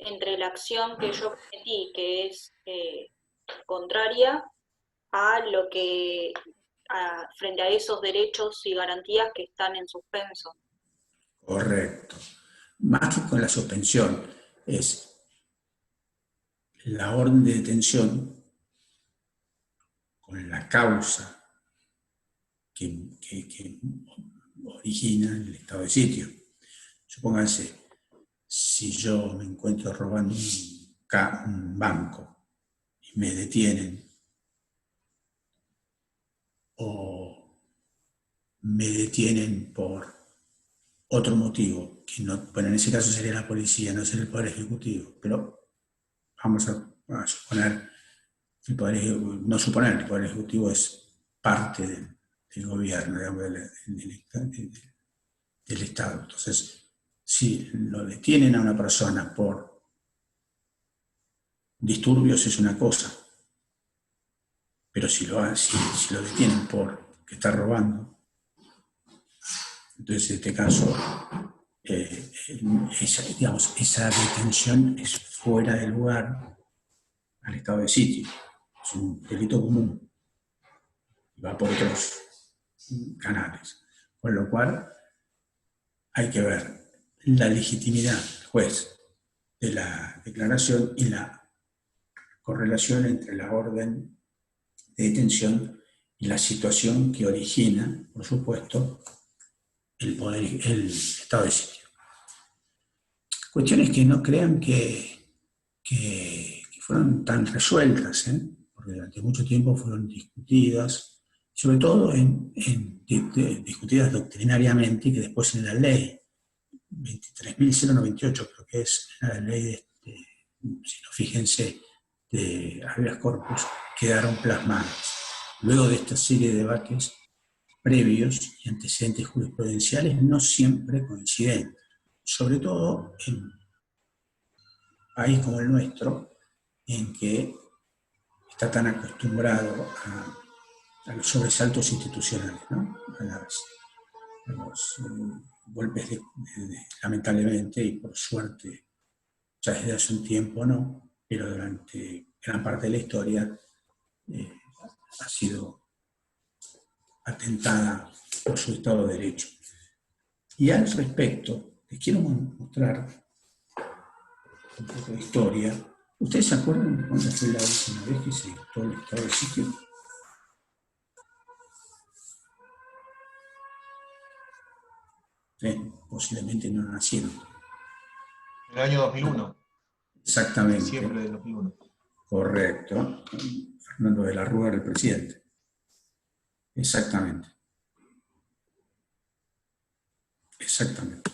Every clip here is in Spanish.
entre la acción que yo cometí, que es contraria a lo que, frente a esos derechos y garantías que están en suspenso. Correcto. Más que con la suspensión, es la orden de detención con la causa que origina el estado de sitio. Supónganse, si yo me encuentro robando un banco y me detienen, o me detienen por otro motivo, que no, bueno, en ese caso sería la policía, no sería el Poder Ejecutivo, pero vamos a suponer, no suponer, el Poder Ejecutivo es parte del gobierno, digamos, del Estado. Entonces, si lo detienen a una persona por disturbios es una cosa, pero si lo detienen por que está robando, entonces en este caso esa detención es fuera de lugar al estado de sitio, es un delito común, va por otros canales, con lo cual hay que ver la legitimidad del juez de la declaración y la correlación entre la orden de detención y la situación que origina, por supuesto, el estado de sitio. Cuestiones que no crean que fueron tan resueltas, porque durante mucho tiempo fueron discutidas, sobre todo discutidas doctrinariamente y que después en la ley 23.098 creo que es la ley si no fíjense, de habeas corpus, quedaron plasmadas. Luego de esta serie de debates previos y antecedentes jurisprudenciales no siempre coincidentes, sobre todo en un país como el nuestro, en que está tan acostumbrado a los sobresaltos institucionales, ¿no? a los golpes lamentablemente y por suerte, ya desde hace un tiempo no, pero durante gran parte de la historia ha sido atentada por su Estado de Derecho. Y al respecto, les quiero mostrar un poco de historia. ¿Ustedes se acuerdan de cuándo fue la última vez que se dictó el estado de sitio? Posiblemente no nacieron. En el año 2001. Exactamente. Diciembre del 2001. Correcto. Fernando de la Rúa era el presidente. Exactamente. Exactamente.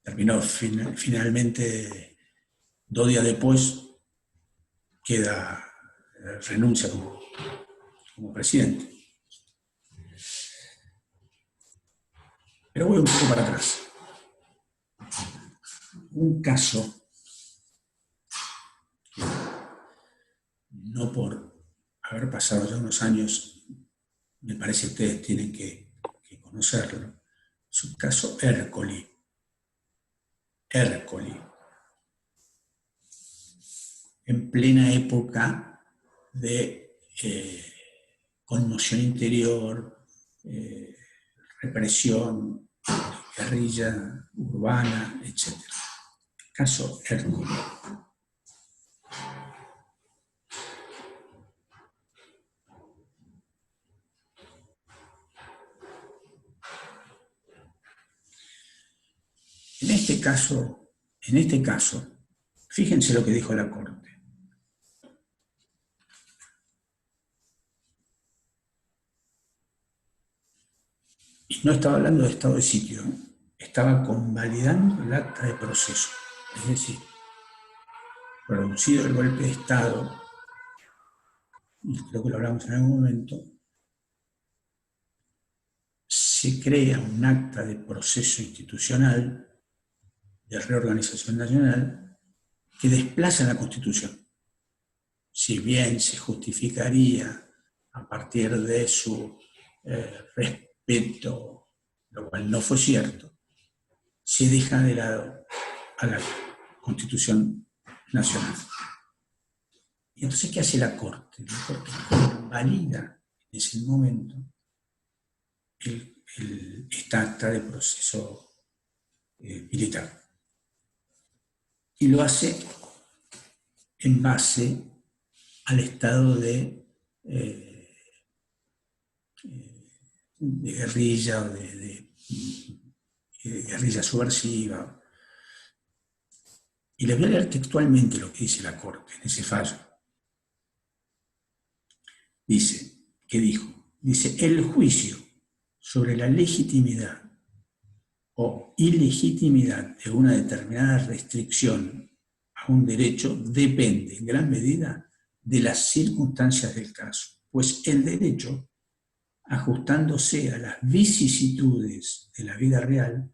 Terminó finalmente 2 días después, renuncia como presidente. Pero voy un poco para atrás. Un caso, no por haber pasado ya unos años, me parece que ustedes tienen que conocerlo, es un caso Ercoli. En plena época de conmoción interior, represión, guerrilla urbana, etc. Caso Ercoli. En este caso, fíjense lo que dijo la Corte. Y no estaba hablando de estado de sitio, estaba convalidando el acta de proceso. Es decir, producido el golpe de Estado, y creo que lo hablamos en algún momento, se crea un acta de proceso institucional de reorganización nacional que desplaza la Constitución. Si bien se justificaría a partir de su respeto, lo cual no fue cierto, se deja de lado al acta. Constitución Nacional. Y entonces, ¿qué hace la Corte? La Corte valida en ese momento esta acta de proceso militar. Y lo hace en base al estado de guerrilla o de guerrilla subversiva. Y les voy a leer textualmente lo que dice la Corte en ese fallo. Dice, ¿qué dijo? Dice, el juicio sobre la legitimidad o ilegitimidad de una determinada restricción a un derecho depende en gran medida de las circunstancias del caso, pues el derecho, ajustándose a las vicisitudes de la vida real,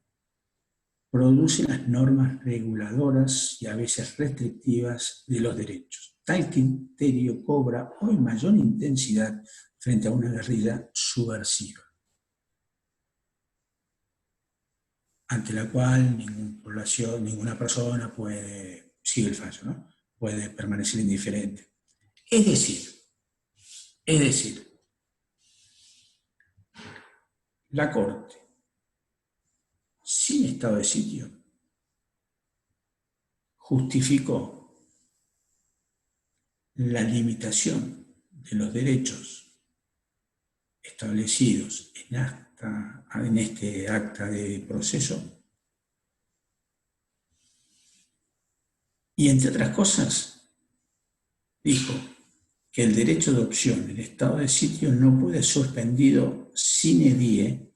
produce las normas reguladoras y a veces restrictivas de los derechos. Tal criterio cobra hoy mayor intensidad frente a una guerrilla subversiva, ante la cual ninguna persona puede, sigue el fallo, ¿no? Puede permanecer indiferente. Es decir, la Corte, sin estado de sitio, justificó la limitación de los derechos establecidos en este acta de proceso, y entre otras cosas dijo que el derecho de opción en estado de sitio no puede ser suspendido sine die,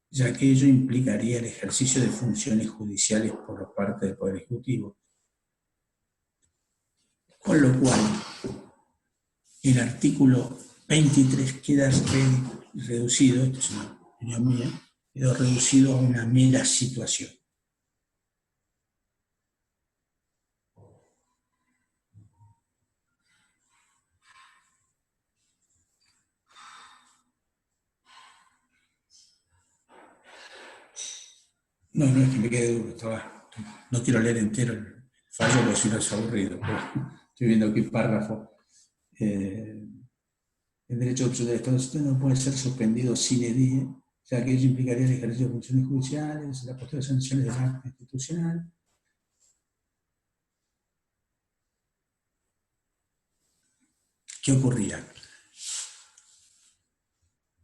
ya que ello implicaría el ejercicio de funciones judiciales por parte del Poder Ejecutivo. Con lo cual, el artículo 23 queda reducido, esto es una opinión mía, quedó reducido a una mera situación. No es que me quede duro, no quiero leer entero el fallo porque si no es aburrido, pero estoy viendo aquí un párrafo. El derecho de opción del Estado no puede ser suspendido sine die, ya que ello implicaría el ejercicio de funciones judiciales, la posterior sanciones del acta institucional. ¿Qué ocurrirá?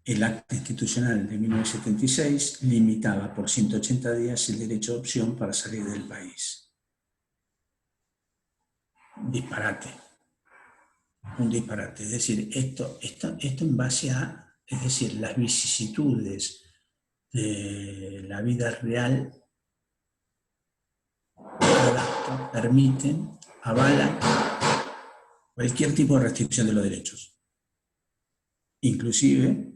El acta institucional de 1976 limitaba por 180 días el derecho de opción para salir del país. Disparate. Un disparate. Es decir, esto en base a, es decir, las vicisitudes de la vida real permiten, avalan cualquier tipo de restricción de los derechos. Inclusive,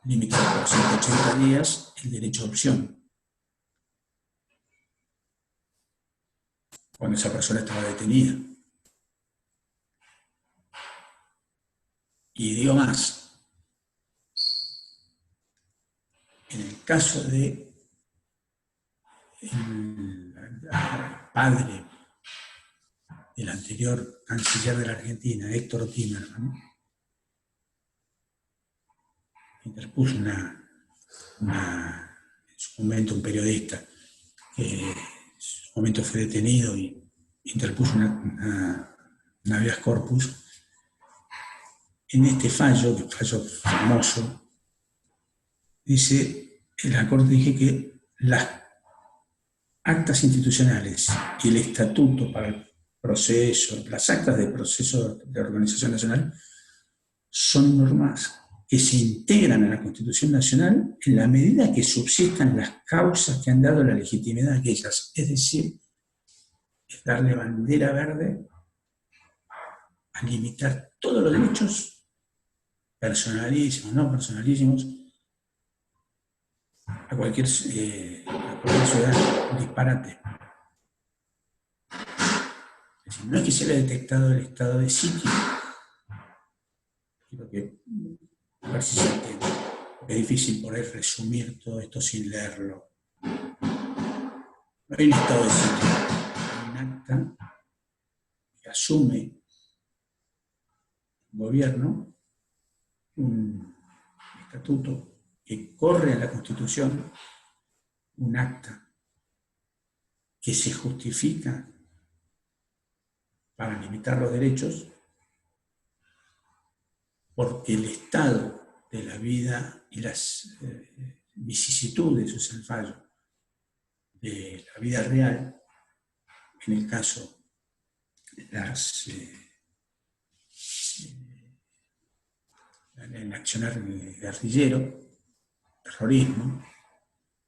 limitar por 180 días el derecho de opción, cuando esa persona estaba detenida. Y digo más, en el caso de el padre del anterior canciller de la Argentina, Héctor Timerman, interpuso en su momento un periodista que en su momento fue detenido y interpuso una habeas corpus. En este fallo, que es un fallo famoso, dice, la Corte dice que las actas institucionales y el estatuto para el proceso, las actas de proceso de organización nacional, son normas que se integran a la Constitución Nacional en la medida que subsistan las causas que han dado la legitimidad a aquellas. Es decir, es darle bandera verde a limitar todos los derechos, personalísimos, no personalísimos, a cualquier ciudadano. Disparate. Es decir, no es que se le haya detectado el estado de sitio, creo que a ver si se entiende, porque es difícil poder resumir todo esto sin leerlo. hay un estado de sitio, hay un acta que asume un gobierno, un estatuto que corre a la Constitución, un acta que se justifica para limitar los derechos, porque el estado de la vida y las vicisitudes, o sea, el fallo de la vida real, en el caso el accionar guerrillero, terrorismo,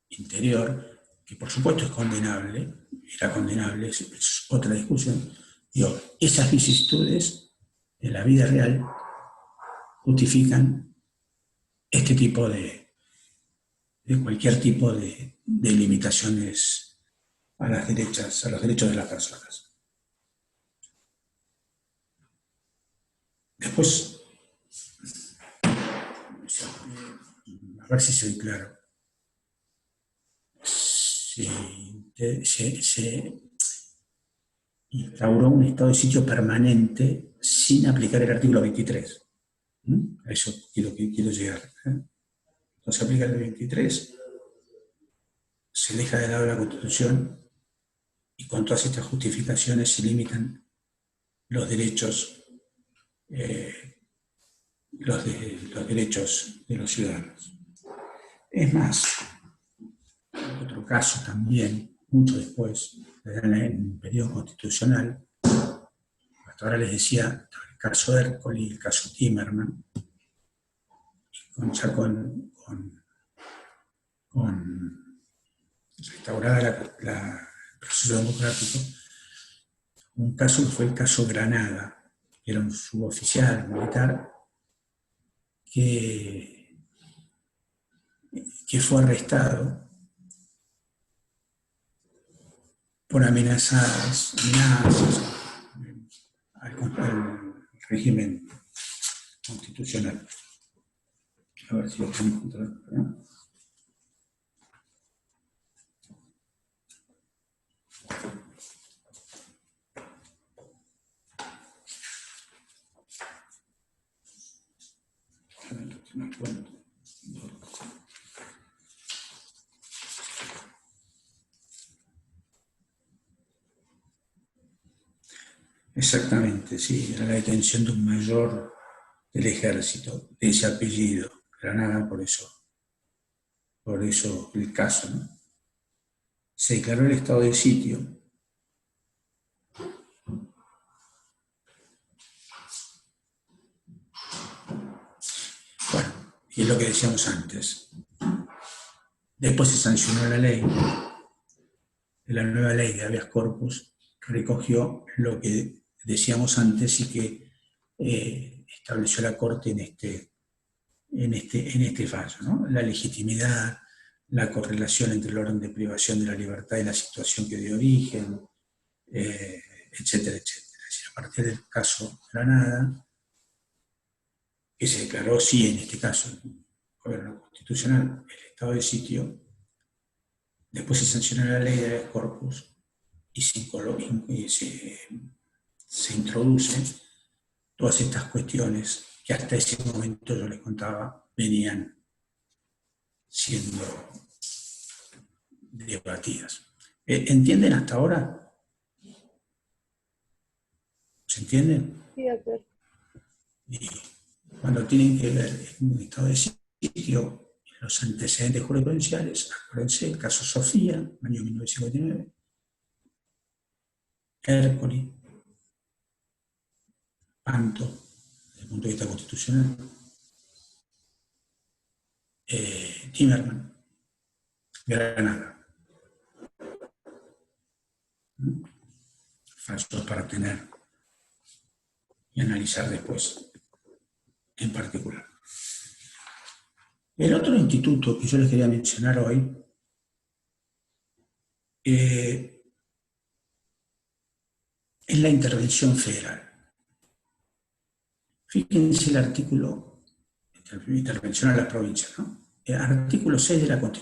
interior, que por supuesto es condenable, era condenable, es otra discusión. Digo, esas vicisitudes de la vida real justifican este tipo de cualquier tipo de limitaciones a los derechos de las personas. Después, a ver si soy claro, se instauró un estado de sitio permanente sin aplicar el artículo 23. A eso quiero llegar. No se aplica el 23, se deja de lado la Constitución y con todas estas justificaciones se limitan los derechos, los derechos de los ciudadanos. Es más, otro caso también, mucho después, en el periodo constitucional, hasta ahora les decía, el caso Ercoli, el caso Timerman, con restaurada el proceso democrático, un caso que fue el caso Granada, que era un suboficial militar que fue arrestado por amenazas al régimen constitucional. A ver si lo podemos encontrar, ¿no? Exactamente, sí, era la detención de un mayor del ejército, de ese apellido, Granada, por eso el caso, ¿no? Se declaró el estado de sitio. Bueno, y es lo que decíamos antes. Después se sancionó la ley, la nueva ley de habeas corpus, que recogió lo que decíamos antes y que estableció la Corte en este fallo, ¿no? La legitimidad, la correlación entre el orden de privación de la libertad y la situación que dio origen, etcétera, etcétera. Es decir, a partir del caso Granada, que se declaró, sí, en este caso, el gobierno constitucional, el estado de sitio, después se sancionó la ley de habeas corpus y se introduce todas estas cuestiones que hasta ese momento, yo les contaba, venían siendo debatidas. ¿Entienden hasta ahora? ¿Se entienden? Sí, doctor. Y cuando tienen que ver un estado de sitio, los antecedentes jurisprudenciales, acuérdense, el caso Sofía, año 1959, Ercoli, Panto, desde el punto de vista constitucional, Timerman, Granada. Falsos para tener y analizar después, en particular. El otro instituto que yo les quería mencionar hoy es la intervención federal. Fíjense el artículo, intervención a las provincias, ¿no? El artículo 6 de la Constitución.